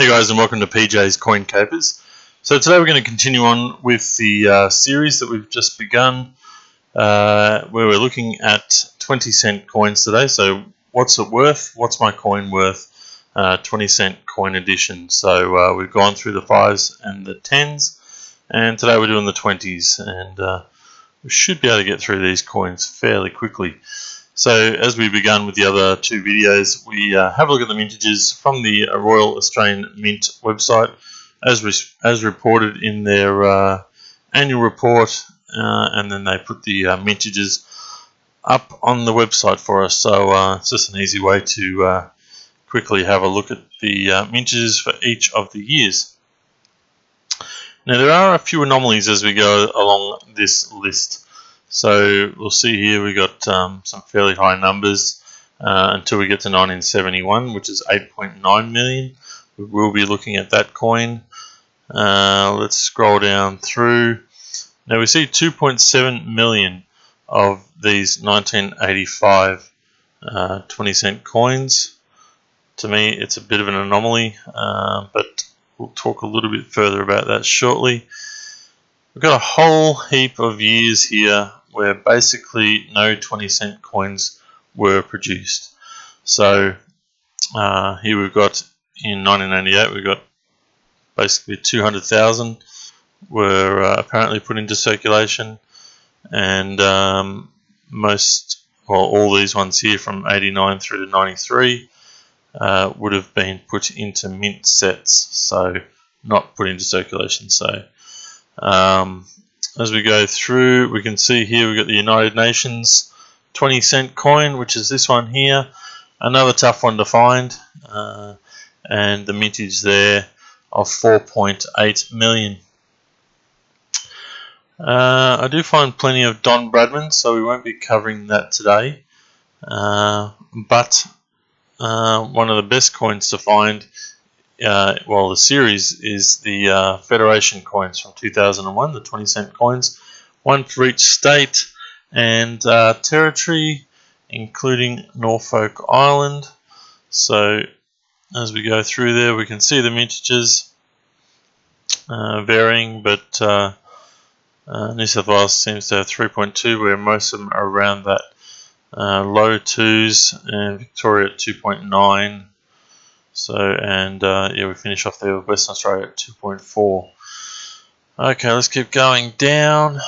Hey guys, and welcome to PJ's Coin Capers. So today we're going to continue on with the series that we've just begun, where we're looking at 20-cent coins today. So what's it worth? What's my coin worth? 20-cent coin edition. So we've gone through the 5s and the 10s, and today we're doing the 20s, and we should be able to get through these coins fairly quickly. So as we begun with the other two videos, we have a look at the mintages from the Royal Australian Mint website as reported in their annual report, and then they put the mintages up on the website for us. So it's just an easy way to quickly have a look at the mintages for each of the years. Now there are a few anomalies as we go along this list. So we'll see here we got some fairly high numbers until we get to 1971, which is 8.9 million. We will be looking at that coin. Let's scroll down through. Now we see 2.7 million of these 1985 20-cent coins. To me, it's a bit of an anomaly, but we'll talk a little bit further about that shortly. We've got a whole heap of years here where basically no 20-cent coins were produced. So here we've got in 1988 we've got basically 200,000 were apparently put into circulation, and all these ones here from 89 through to 93 would have been put into mint sets, so not put into circulation. So as we go through, we can see here we've got the United Nations 20-cent coin, which is this one here. Another tough one to find, and the mintage there of 4.8 million. I do find plenty of Don Bradman, so we won't be covering that today. But one of the best coins to find, the series is the Federation coins from 2001, the 20-cent coins, one for each state and territory, including Norfolk Island. So as we go through there, we can see the mintages varying, but New South Wales seems to have 3.2, where most of them are around that low 2s, and Victoria at 2.9. So, and we finish off there with Western Australia at 2.4. Okay, let's keep going down.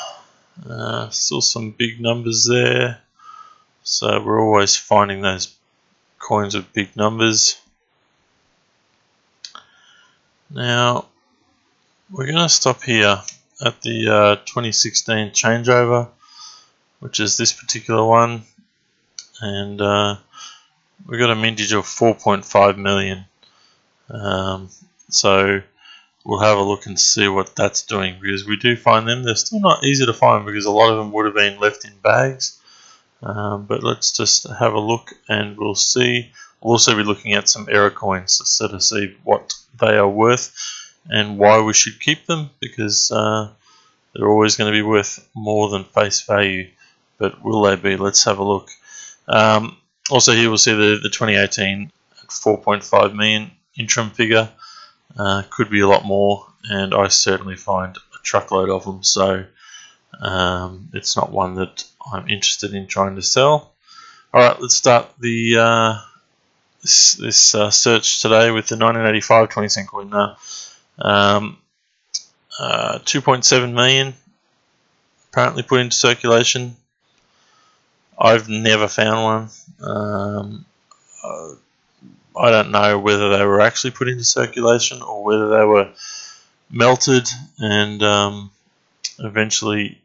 Still some big numbers there. So we're always finding those coins with big numbers. Now, we're going to stop here at the 2016 changeover, which is this particular one. And we've got a mintage of 4.5 million. So we'll have a look and see what that's doing, because we do find them. They're still not easy to find because a lot of them would have been left in bags. But let's just have a look and we'll see. We'll also be looking at some error coins to sort of see what they are worth and why we should keep them, because they're always going to be worth more than face value. But will they be? Let's have a look. Also here we'll see the 2018 at 4.5 million interim figure. Could be a lot more, and I certainly find a truckload of them, so it's not one that I'm interested in trying to sell. Alright, let's start the this search today with the 1985 20-cent coin now. 2.7 million apparently put into circulation. I've never found one. I don't know whether they were actually put into circulation or whether they were melted and eventually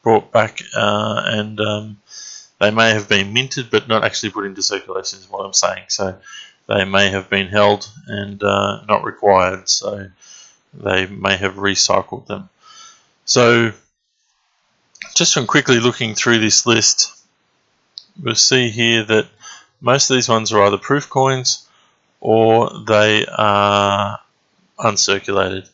brought back, and they may have been minted but not actually put into circulation, is what I'm saying. So they may have been held and not required, so they may have recycled them. So just from quickly looking through this list, we'll see here that most of these ones are either proof coins or they are uncirculated.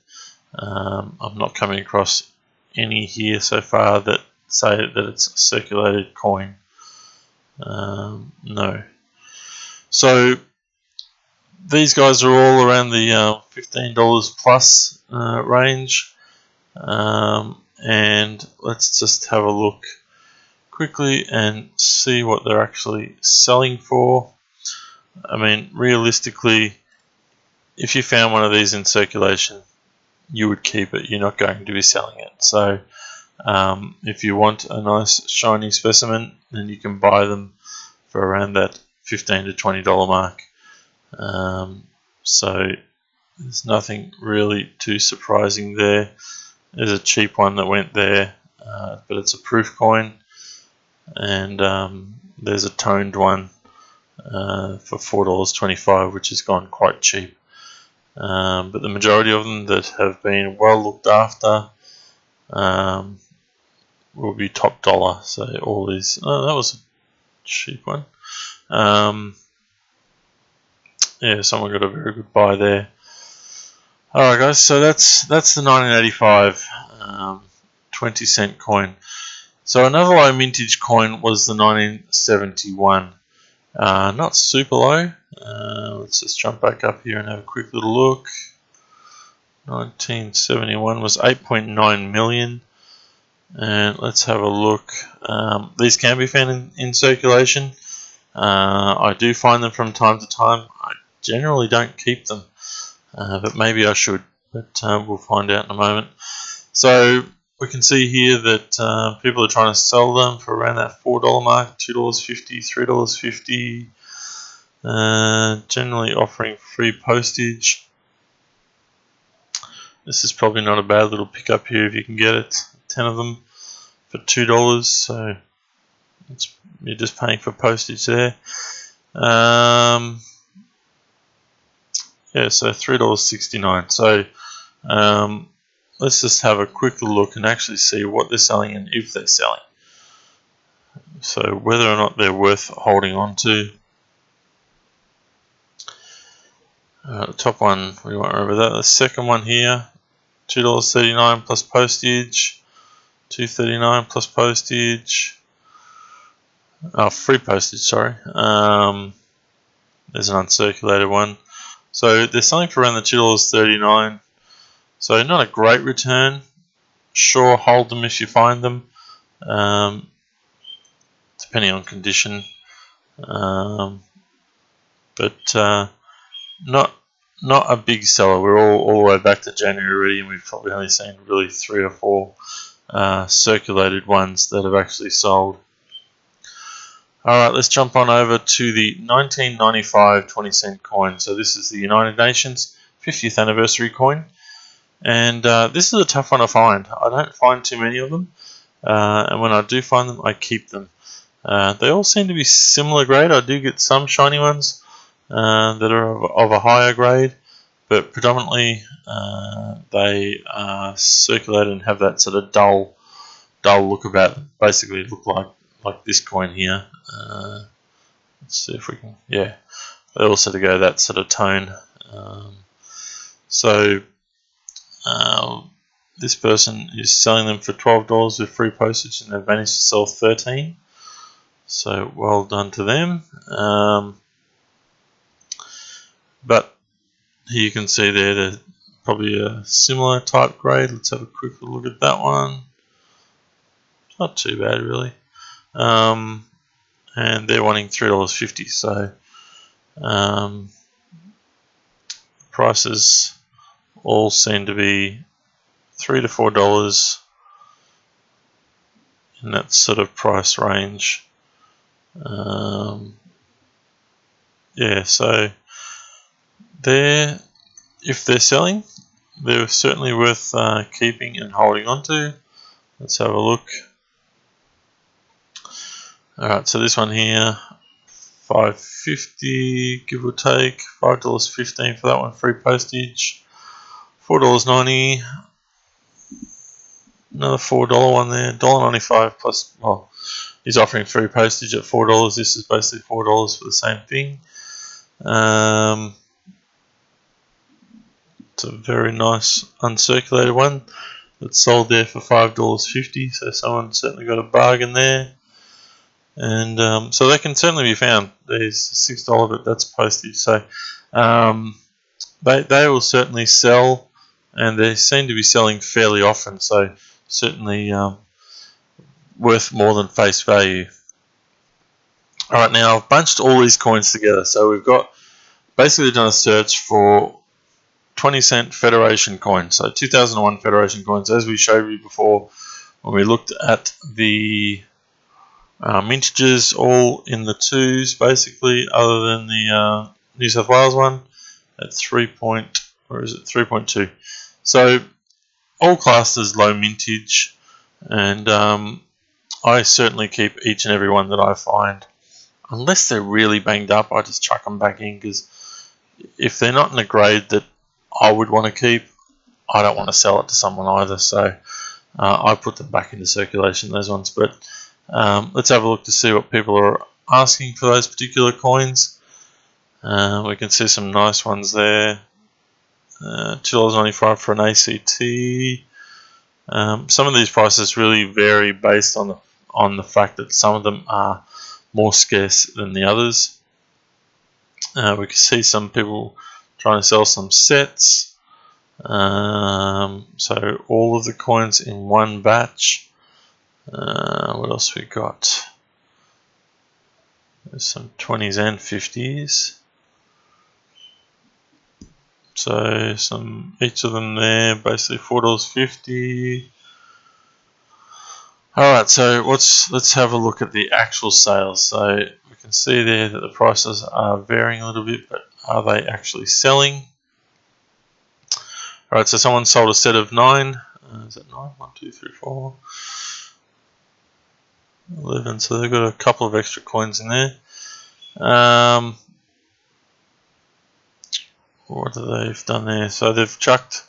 I'm not coming across any here so far that say that it's a circulated coin. No. So These guys are all around the $15 plus range, and let's just have a look quickly and see what they're actually selling for. I mean, realistically, if you found one of these in circulation, you would keep it. You're not going to be selling it. So if you want a nice shiny specimen, then you can buy them for around that $15 to $20 mark. So there's nothing really too surprising there. There's a cheap one that went there, but it's a proof coin, and there's a toned one for $4.25, which has gone quite cheap. But the majority of them that have been well looked after will be top dollar. So all these, oh, that was a cheap one. Yeah, someone got a very good buy there. Alright guys, so that's the 1985 20-cent coin. So another low mintage coin was the 1971. Not super low. Let's just jump back up here and have a quick little look. 1971 was 8.9 million. And let's have a look. These can be found in circulation. I do find them from time to time. I generally don't keep them, but maybe I should. But we'll find out in a moment. So we can see here that people are trying to sell them for around that $4 mark, $2.50, $3.50. Generally offering free postage. This is probably not a bad little pickup here if you can get it. 10 of them for $2. So you're just paying for postage there. Yeah, so $3.69. So let's just have a quick look and actually see what they're selling and if they're selling. So whether or not they're worth holding on to. The top one, we won't remember that. The second one here, $2.39 plus postage. $2.39 plus postage. Free postage, sorry. There's an uncirculated one. So they're selling for around the $2.39. So not a great return. Sure, hold them if you find them, depending on condition. But not a big seller. We're all the way back to January already, and we've probably only seen really 3 or 4 circulated ones that have actually sold. Alright, let's jump on over to the 1995 20-cent coin. So this is the United Nations 50th anniversary coin. And this is a tough one to find. I don't find too many of them. And when I do find them, I keep them. They all seem to be similar grade. I do get some shiny ones that are of a higher grade. But predominantly they are circulated and have that sort of dull look about them. Basically look like this coin here. Let's see if we can, yeah, they all sort of go that sort of tone. This person is selling them for $12 with free postage, and they've managed to sell 13. So well done to them. But here you can see there they're probably a similar type grade. Let's have a quick look at that one. Not too bad really. And they're wanting $3.50. So prices all seem to be $3 to $4 in that sort of price range. Yeah, so if they're selling, they're certainly worth keeping and holding on to. Let's have a look. Alright, so this one here, $5.50 give or take, $5.15 for that one, free postage, $4.90, another $4 one there, $1.95 plus, well, he's offering free postage at $4. This is basically $4 for the same thing. It's a very nice uncirculated one that's sold there for $5.50, so someone certainly got a bargain there. And so they can certainly be found. There's $6, but that's postage. So They will certainly sell, and they seem to be selling fairly often, so certainly worth more than face value. Alright, now I've bunched all these coins together, so we've got basically done a search for 20-cent Federation coins, so 2001 Federation coins, as we showed you before when we looked at the mintages, all in the 2s basically, other than the New South Wales one at 3.2. So all classed as low mintage, and I certainly keep each and every one that I find. Unless they're really banged up, I just chuck them back in, because if they're not in a grade that I would want to keep, I don't want to sell it to someone either, so I put them back into circulation, those ones. But let's have a look to see what people are asking for those particular coins. We can see some nice ones there. $2.95 for an ACT. Some of these prices really vary based on the fact that some of them are more scarce than the others. We can see some people trying to sell some sets. So all of the coins in one batch. What else we got? There's some 20s and 50s. So each of them there, basically $4.50. Alright, so let's have a look at the actual sales. So we can see there that the prices are varying a little bit, but are they actually selling? Alright, so someone sold a set of 9. Is that 9? 1, 2, 3, 4, 11. So they've got a couple of extra coins in there. What they've done there? So they've chucked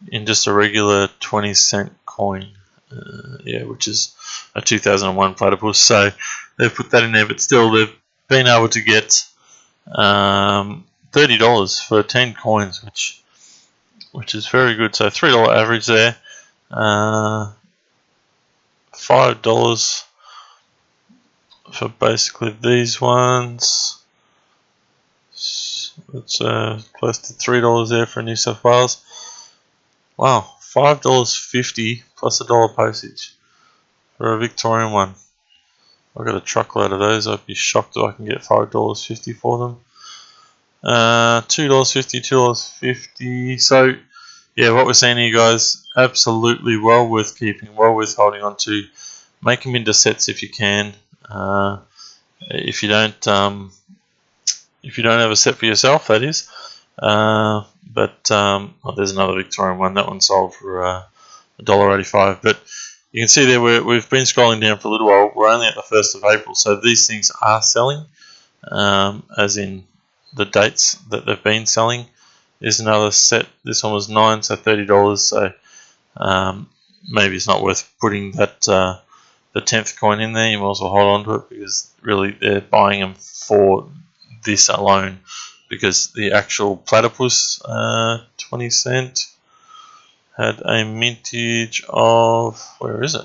in just a regular 20-cent coin. Which is a 2001 platypus. So they've put that in there, but still they've been able to get $30 for 10 coins, which is very good. So $3 average there. $5 for basically these ones. It's close to $3 there for New South Wales. Wow, $5.50 plus $1 postage for a Victorian one. I've got a truckload of those. I'd be shocked if I can get $5.50 for them. $2.50, $2.50. So yeah, what we're saying here, guys, absolutely well worth keeping, well worth holding on to. Make them into sets if you can. If you don't have a set for yourself, that is. Well, there's another Victorian one. That one sold for $1.85. But you can see there we've been scrolling down for a little while. We're only at the 1st of April, so these things are selling, as in the dates that they've been selling. There's another set. This one was 9, so $30. So maybe it's not worth putting that the 10th coin in there. You might as well hold on to it, because really they're buying them for this alone, because the actual platypus 20 cent had a mintage of, where is it?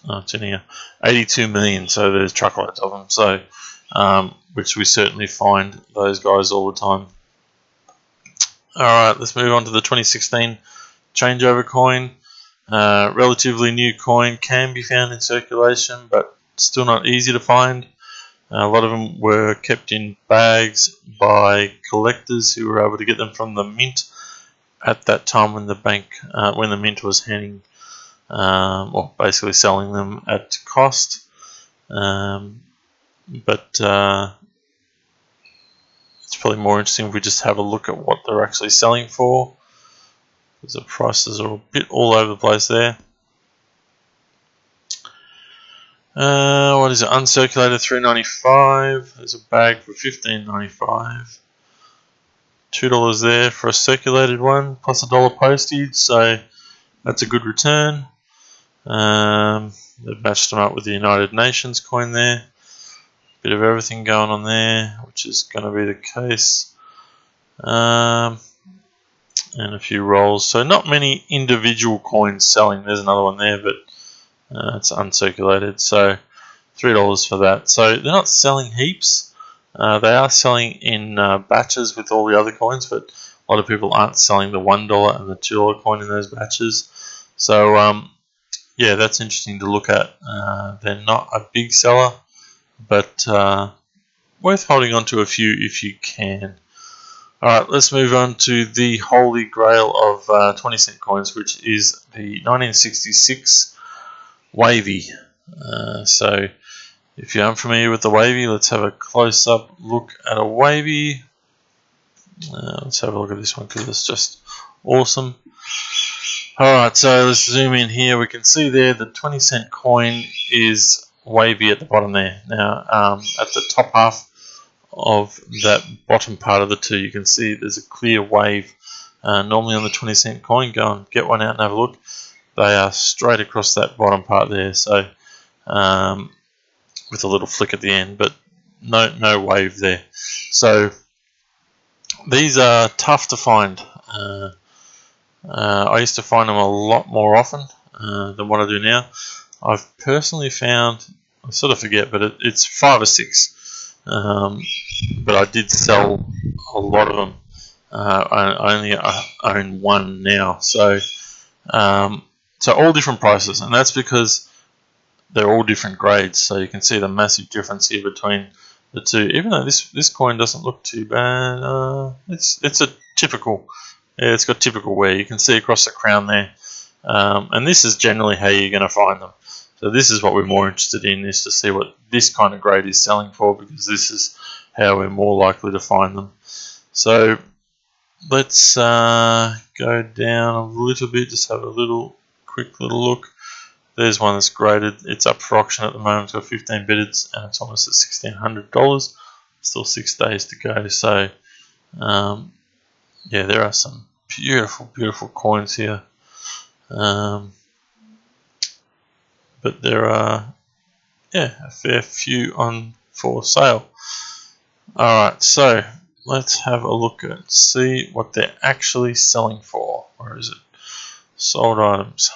Oh, it's in here. 82 million, so there's truckloads of them. So, which we certainly find those guys all the time. Alright, let's move on to the 2016 changeover coin. Relatively new coin, can be found in circulation, but still not easy to find. A lot of them were kept in bags by collectors who were able to get them from the mint at that time when the mint was handing, or basically selling them at cost. But it's probably more interesting if we just have a look at what they're actually selling for, because the prices are a bit all over the place there. What is it? Uncirculated $3.95. There's a bag for $15.95. $2 there for a circulated one, plus $1 postage. So that's a good return. They've matched them up with the United Nations coin there. Bit of everything going on there, which is going to be the case. And a few rolls. So not many individual coins selling. There's another one there, but it's uncirculated. So $3 for that. So they're not selling heaps. They are selling in batches with all the other coins, but a lot of people aren't selling the $1 and the $2 coin in those batches. So yeah, that's interesting to look at. They're not a big seller, but worth holding on to a few if you can. Alright, let's move on to the holy grail of 20-cent coins, which is the 1966 wavy. So if you aren't familiar with the wavy, let's have a close-up look at a wavy. Let's have a look at this one because it's just awesome. Alright, so let's zoom in here. We can see there the 20-cent coin is wavy at the bottom there. Now, at the top half of that bottom part of the two, you can see there's a clear wave. Normally on the 20-cent coin, go and get one out and have a look. They are straight across that bottom part there, so with a little flick at the end, but no wave there. So these are tough to find. I used to find them a lot more often than what I do now. I've personally found, I sort of forget, but it's 5 or 6. But I did sell a lot of them. I only own one now, so all different prices, and that's because they're all different grades. So you can see the massive difference here between the two. Even though this coin doesn't look too bad, it's a typical. Yeah, it's got typical wear. You can see across the crown there, and this is generally how you're going to find them. So this is what we're more interested in, is to see what this kind of grade is selling for, because this is how we're more likely to find them. So let's go down a little bit, just have a quick little look. There's one that's graded. It's up for auction at the moment. It's got 15 bidders and it's almost at $1,600. Still 6 days to go. So yeah, there are some beautiful, beautiful coins here. But there are, a fair few on for sale. Alright, so let's have a look and see what they're actually selling for. Where is it? Sold items.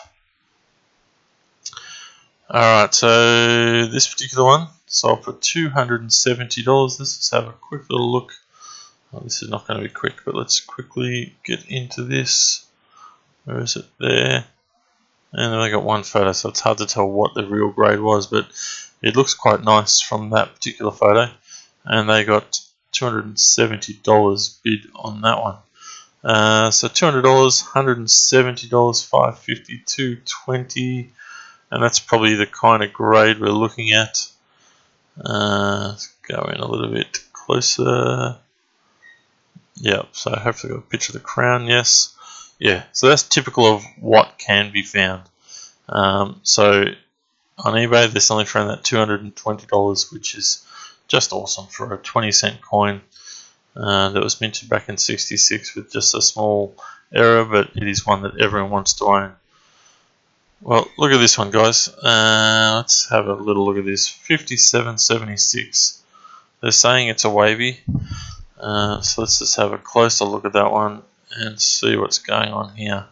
Alright, so this particular one sold for $270. Let's have a quick little look. Oh, this is not going to be quick, but let's quickly get into this. Where is it? There. And then I got one photo, so it's hard to tell what the real grade was, but it looks quite nice from that particular photo. And they got $270 bid on that one. So $200, $170, $550, $220, and that's probably the kind of grade we're looking at. Let's go in a little bit closer. Yep, so hopefully I've got a picture of the crown, yes. Yeah, so that's typical of what can be found. So on eBay they're selling for around that $220, which is just awesome for a 20-cent coin that was minted back in '66 with just a small error, but it is one that everyone wants to own. Well, look at this one, guys. Let's have a little look at this. 57.76. They're saying it's a wavy. So let's just have a closer look at that one and see what's going on here.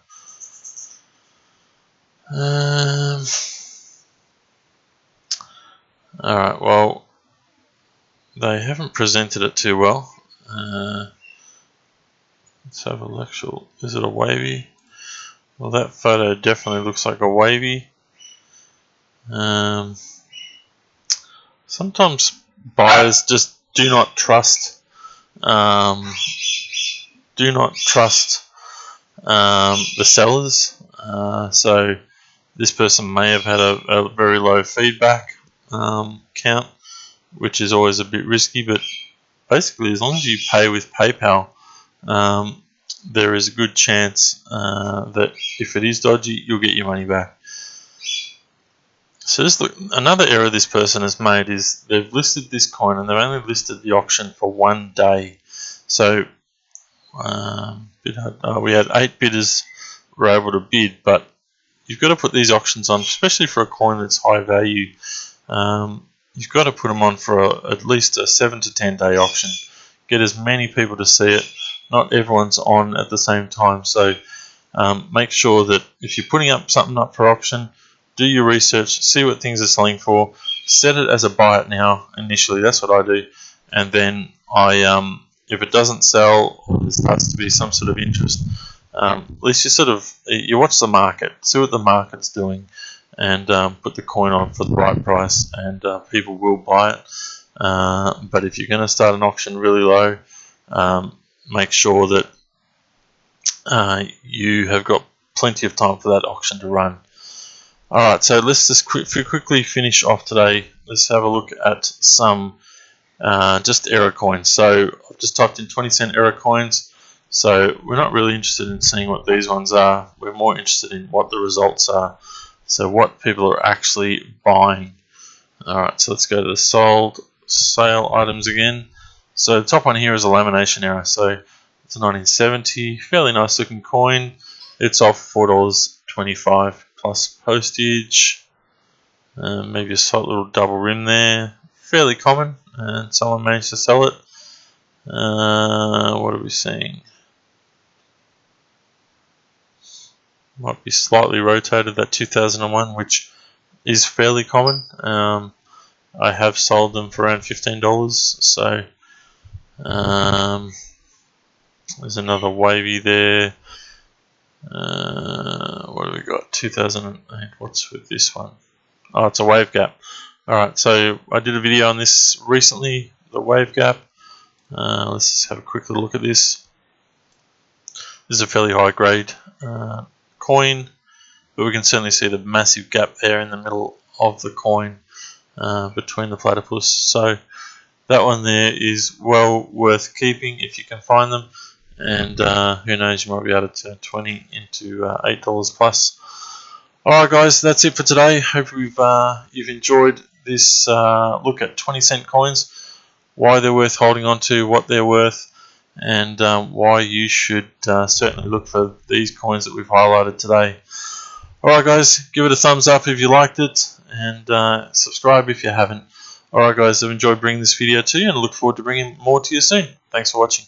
Alright, well, they haven't presented it too well. Let's have a look. Is it a wavy? Well, that photo definitely looks like a wavy. Sometimes buyers just do not trust the sellers. So this person may have had a very low feedback count, which is always a bit risky, but basically as long as you pay with PayPal, there is a good chance that if it is dodgy, you'll get your money back. So just look, another error this person has made is they've listed this coin and they've only listed the auction for 1 day. So we had 8 bidders were able to bid, but you've got to put these auctions on, especially for a coin that's high value. You've got to put them on for at least a 7 to 10 day auction. Get as many people to see it. Not everyone's on at the same time, so make sure that if you're putting something up for auction, do your research, see what things are selling for, set it as a buy it now initially. That's what I do, and then I if it doesn't sell, or there starts to be some sort of interest, at least you watch the market, see what the market's doing, and put the coin on for the right price, and people will buy it. But if you're going to start an auction really low, make sure that you have got plenty of time for that auction to run. Alright, so let's just quickly finish off today. Let's have a look at some just error coins. So I've just typed in 20-cent error coins. So we're not really interested in seeing what these ones are. We're more interested in what the results are. So what people are actually buying. Alright, so let's go to the sale items again. So the top one here is a lamination error. So it's a 1970, fairly nice looking coin. It's off $4.25 plus postage. Maybe a slight little double rim there. Fairly common, and someone managed to sell it. What are we seeing? Might be slightly rotated, that 2001, which is fairly common. I have sold them for around $15. So there's another wavy there. What have we got? 2008. What's with this one? Oh, it's a wave gap. Alright, so I did a video on this recently, the wave gap. Let's just have a quick little look at this. This is a fairly high grade coin, but we can certainly see the massive gap there in the middle of the coin between the platypus. So that one there is well worth keeping if you can find them. And who knows, you might be able to turn 20 into $8 plus. Alright guys, that's it for today. Hope you've enjoyed this look at 20-cent coins, why they're worth holding on to, what they're worth, and why you should certainly look for these coins that we've highlighted today. Alright guys, give it a thumbs up if you liked it, and subscribe if you haven't. Alright guys, I've enjoyed bringing this video to you, and look forward to bringing more to you soon. Thanks for watching.